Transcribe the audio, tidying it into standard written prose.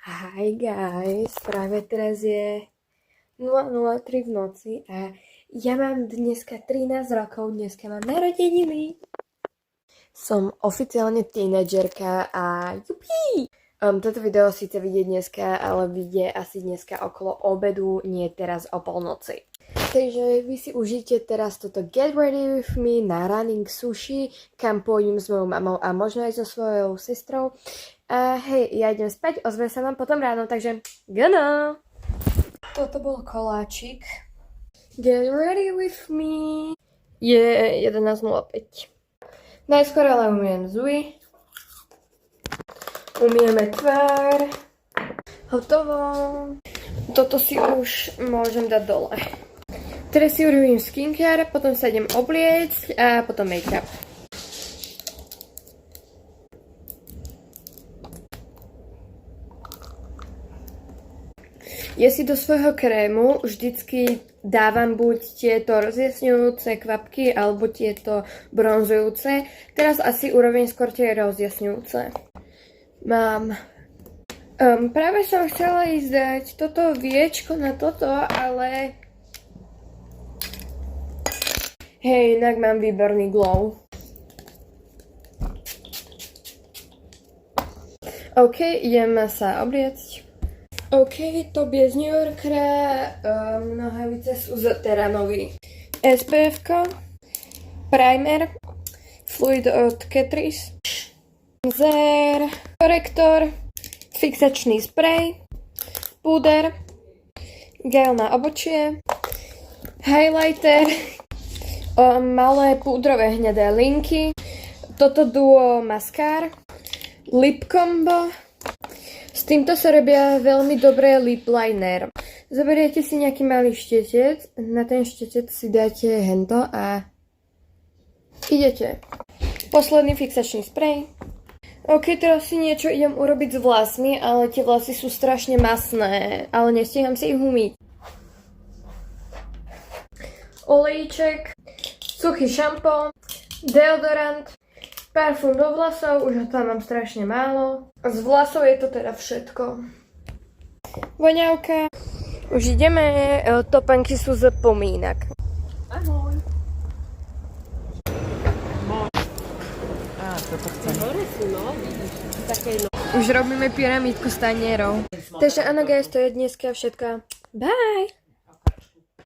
Hi guys, práve teraz je 0:03 v noci a ja mám dneska 13 rokov, dneska mám narodeniny. Som oficiálne tínedžerka a jupi! Toto video síce vidie dneska, ale vidie asi dneska okolo obedu, nie teraz o polnoci. Takže vy si užite teraz toto Get Ready With Me na Running Sushi, kam pôjdem s mojou mamou a možno aj so svojou sestrou. A hej, ja idem spať, ozvem sa vám potom ráno, takže gana! Toto bol koláčik. Get ready with me. Je 11:05. Najskôr ale umiem zuby. Umieme tvár. Hotovo. Toto si už môžem dať dole. Teraz si urobím skincare, potom sa idem obliecť a potom make-up. Ja si do svojho krému vždycky dávam buď tieto rozjasňujúce kvapky alebo tieto bronzujúce. Teraz asi urobím skôr tie rozjasňujúce. Mám... práve som chcela ísť dať toto viečko na toto, ale... Hej, inak mám výborný glow. OK, idem sa obliecť. OK, to bez New Yorkera, nohavice sú z Terranovy. SPF-ko, primer, fluid od Catrice, bronzer, korektor, fixačný sprej, púder, gel na obočie, highlighter, malé púdrové hnedé linky, toto duo maskár, lip combo. S týmto sa robia veľmi dobré lip liner. Zoberiete si nejaký malý štetec, na ten štetec si dáte hento a idete. Posledný fixačný sprej. OK, teraz si niečo idem urobiť s vlasmi, ale tie vlasy sú strašne masné, ale nestíham si ich umyť. Olejček, suchý šampón, deodorant, parfum do vlasov, už ho tam mám strašne málo. Z vlasov je to teda všetko. Voňavka. Už ideme, topanky sú z pomínak. Ahoj. Toto chcem. Už robíme pyramídku stanierov. Takže áno guys, to je dneska všetko. Bye!